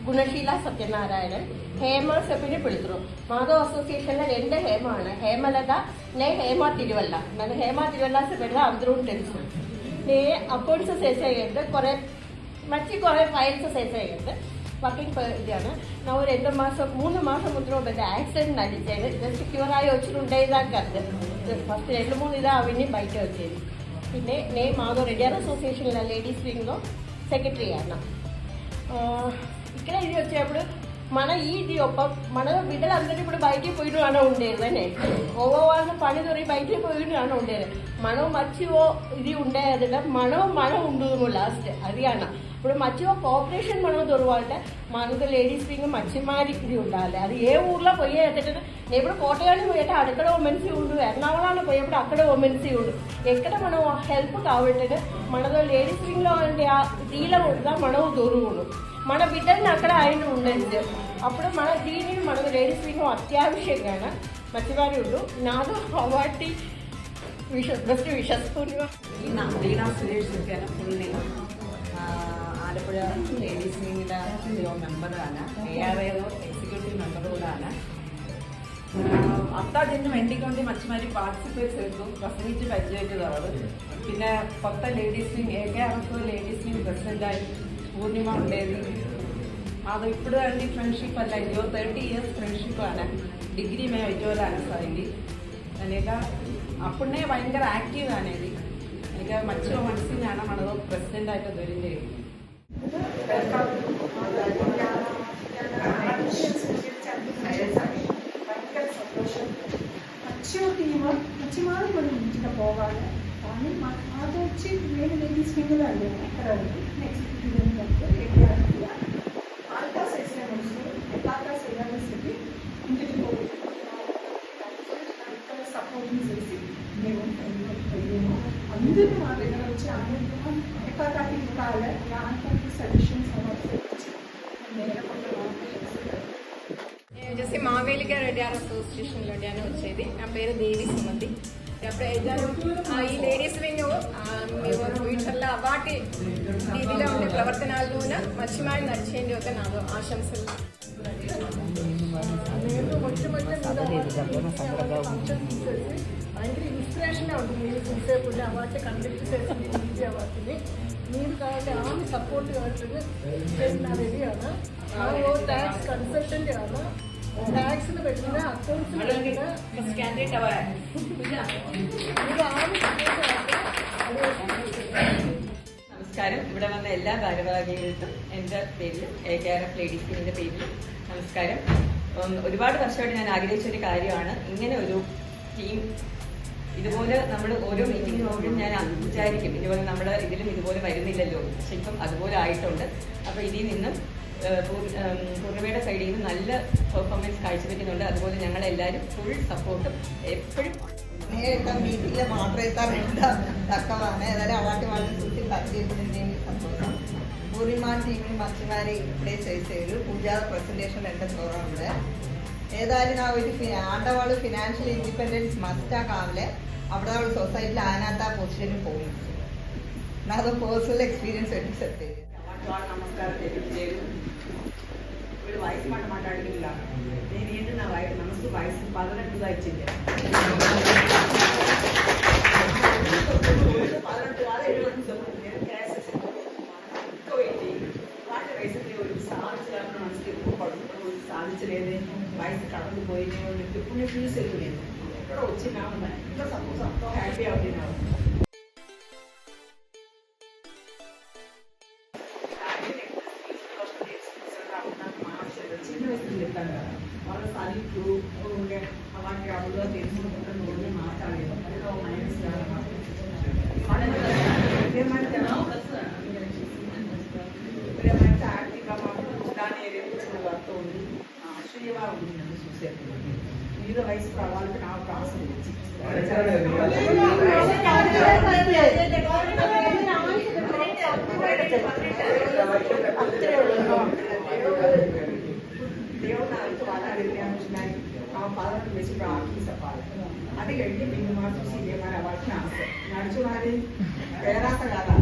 ഗുണശീല സത്യനാരായണൻ, ഹേമ സെപ്പിനെ പിടിച്ചു. മാധവ് അസോസിയേഷനിലെ 2 ഹേമാണ്, ഹേമലത നെ ഹേമ തിരുവല്ല. ನಾನು ಹೇಮ ತಿರುವಲ್ಲ ಸೆಪೆಲ್ಲ ಅಂದ್ರೂ తెలుసు. ನೇ ಅಕೌಂಟ್ಸ್ ಸೇರ್ಸಾಗಿದ್ದು കുറേ ഫയൽസ് ಸೇರ್ಸಾಗಿದ್ದು വർക്കിംഗ് ഇതാണ്. ನಾವು 3 മാസം മുതൽ ആക്സിഡന്റ് നടിച്ചത് ജസ്റ്റ് ക്യൂറായി വെച്ചിട്ടുണ്ടായതാക്കത് ഫസ്റ്റ് 2-3 ഇതാ അവന് ബൈറ്റ് വെച്ചത്. പിന്നെ ನೇ మాధవ్ రెడ్డి అసోసియేషన్లో లేడీస్ వింగ్లో సెక్రటరీയാണ്. ఇక్కడ ఇది వచ్చేప్పుడు మన ఇది మన బిడ్డలందరూ ఇప్పుడు బయటికి పోయిన ఉండేది అనే ఓవర్ పని దొరికి బయటికి పోయిన ఉండేది. మనం మర్చివో ఇది ఉండేది మనం ఉండదు లాస్ట్ అది అన్న. ఇప్పుడు మర్చివో కోఆపరేషన్ మనం దొరకాలంటే మనకు లేడీస్ వింగ్ మర్చిమారి ఇది ఉండాలి. అది ఏ ఊర్లో పోయేటంటే నేను ఇప్పుడు కోటయానికి పోయేట అక్కడ ఉమెన్సీ ఉండు, ఎర్నాకుళంలో పోయేప్పుడు అక్కడ ఉమెన్సీ ఉండు. ఎక్కడ మనం హెల్ప్ కాబట్టి మనతో లేడీస్ వింగ్లో అంటే దీలో ఉందా మనం దొరుకుడు. మన బిడ్డల్ని అక్కడ ఆయన ఉండదు. అప్పుడు మన దీన్ని మనకు లేడీస్ వింగ్ అత్యావశ్యంగా మర్చిమారి ఉండు. నాదో అవార్డు ബെസ്റ്റ് വിഷസ് വീണ സുരേഷ് ഒക്കെയാണ് ഫുള്ളി ആലപ്പുഴ ലേഡീസ് വിങ്ങിൻ്റെ മെമ്പറാണ്. ARAO എക്സിക്യൂട്ടീവ് മെമ്പർ കൂടാണ്. അത്താതിന് വേണ്ടിക്കൊണ്ട് മച്ചുമാരി പാർട്ടിസിപ്പേറ്റ് ചെയ്തു പ്രസംഗിച്ച് പരിചയിച്ചതാണ്. പിന്നെ കൊത്ത ladies wing AKRF ladies wing പ്രസിഡൻ്റായി പൂർണിമ ఉండేది. അത് ఇప్పుడు అండి ఫ్రెండ్షిప్ అല്ല, 30 years ఫ్రెండ్షిപ്പാണ്. ഡിഗ്രി మేము ఇటీవల సాగింది. అనేక అప్పుడే భయంకర యాక్టివ్ అనేది ఇక మంచిగా మనసుగానే మనలో ప్రెసిడెంట్ అయితే దొరింది. ഭയങ്കര സന്തോഷം. മറ്റൊരു ടീം മറ്റുമാറി കൊണ്ട് മുന്നിട്ട് പോകാതെ కానీ మాతో వచ్చి వేరే లేడీస్ వింగ్లో అడిగాను. అక్కడ నెక్స్ట్ ఆల్టా చేసిన టాటా చేయాల్సింది ఇంటికి పోయి ఇక్కడ సపోర్టింగ్ చేసి మేము పోయాము. అందరూ మా దగ్గర వచ్చి అందరూ ఎక్కడికి కాలే ఆంటీ సజెషన్స్ వచ్చి వచ్చేసి మావేలిక రెడ్డి అసోసియేషన్లోనే వచ్చేది. నా పేరు దేవి సుమతి. ఈ లేడీస్ వింగ్ ఫ్యూచర్లో వాటి దీనిలో ఉండే ప్రవర్తనాలను మర్చిమారి నడిచేయండి ఒక నాదో ఆశంసలు. ഭയങ്കര ഇൻസ്പിറേഷനാണ് ఉంటుంది. మీరు చూసేపు అవార్డు కండక్ట్ చేసింది ఈజీ అవార్డుని మీరు కాబట్టి ఆమె సపోర్ట్ కాబట్టి నా రెడీയാണ്. ఓ ట్యాక్స్ కన్సల్టెంట్ ആണ്. ടാക്സിന് പറ്റുന്ന അക്കൗണ്ട്സിന് നമസ്കാരം. ഇവിടെ വന്ന എല്ലാ ഭാരവാഹികൾക്കും എൻ്റെ പേരിലും AKRF ലേഡീസ് വിങ്ങിൻ്റെ പേരിലും നമസ്കാരം. ഒരുപാട് വർഷമായിട്ട് ഞാൻ ആഗ്രഹിച്ചൊരു കാര്യമാണ് ഇങ്ങനെ ഒരു ടീം. ഇതുപോലെ നമ്മൾ ഓരോ മീറ്റിങ്ങിനോടും ഞാൻ വിചാരിക്കും ഇതുപോലെ നമ്മൾ ഇതിലും ഇതുപോലെ വരുന്നില്ലല്ലോ, പക്ഷെ ഇപ്പം അതുപോലെ ആയിട്ടുണ്ട്. അപ്പോൾ ഇതിൽ നിന്നും പൂർണിമയുടെ സൈഡിൽ നിന്ന് നല്ല പെർഫോമൻസ് കാഴ്ചവെക്കുന്നുണ്ട്. അതുപോലെ ഞങ്ങളെല്ലാവരും ഫുൾ സപ്പോർട്ടും എപ്പോഴും మీటింగ్లో మాట్లాడతారంటే తక్కువనే ఏదైనా అవాటి వాళ్ళని చూసి పరిచయపడింది సంతోషం. పూర్ణిమ టీమిని മച്ചുമാരി ഇപ്പഴേ ചെയ്തു പൂജാ പ്രസന്റേഷൻ എൻ്റെ തോറുണ്ട്. ഏതായാലും ആ ഒരു ആണ്ടവാള് ഫിനാൻഷ്യൽ ഇൻഡിപെൻഡൻസ് മസ്റ്റാക്കാവില്ലേ അവിടെ അവൾ സൊസൈറ്റിയിൽ അതിനകത്ത് ആ പൊസിഷനിൽ പോകും. അത് പേഴ്സണൽ എക്സ്പീరియన్స్ എടുത്ത് സെറ്റ് ചെയ്തു. నమస్కారం తెలియజేయదు. వీళ్ళు వయసు మాట మాట్లాడుతున్నా నేనేంటి నా వయసు మనసు వయసు 18గా ఇచ్చింది. 18 వాళ్ళ వాటి వయసుకి సాధించాలని మనసుకి పడుతుంది. సాధించలేదే వయసు కడలు పోయి ఎప్పుడు నేను చూసి వెళ్ళలేదు. ఎక్కడో వచ్చినా ఇంకా సంతోషం హ్యాపీ అవుతున్నాను. చిన్న వయసులో చెప్తాను కదా వాళ్ళ సాధింపు ఉండే అలాంటి అప్పుడుగా తెలుసుకుంటే రోజు మాట్లాడలేదు. మైనస్ ప్రేమంటే యాక్టివ్గా దాని ఏరియా వర్క్ ఉంది. ఆశ్చర్యంగా ఉంటుంది నన్ను చూసేప్పుడు. మీద వయసు వాళ్ళకి నా ప్రాసం ದೇವನಾಯ್ತು ವಾತಾವರಣ ನಾವು ಪಾಲನೆ ಬೇಸಿ ಪ್ರಾರ್ಥಿಸಪಾಲ అది గట్టి బిందు మార్చి సీఎం అవార్డుని ఆశ నడుచువారి పేరాస కదా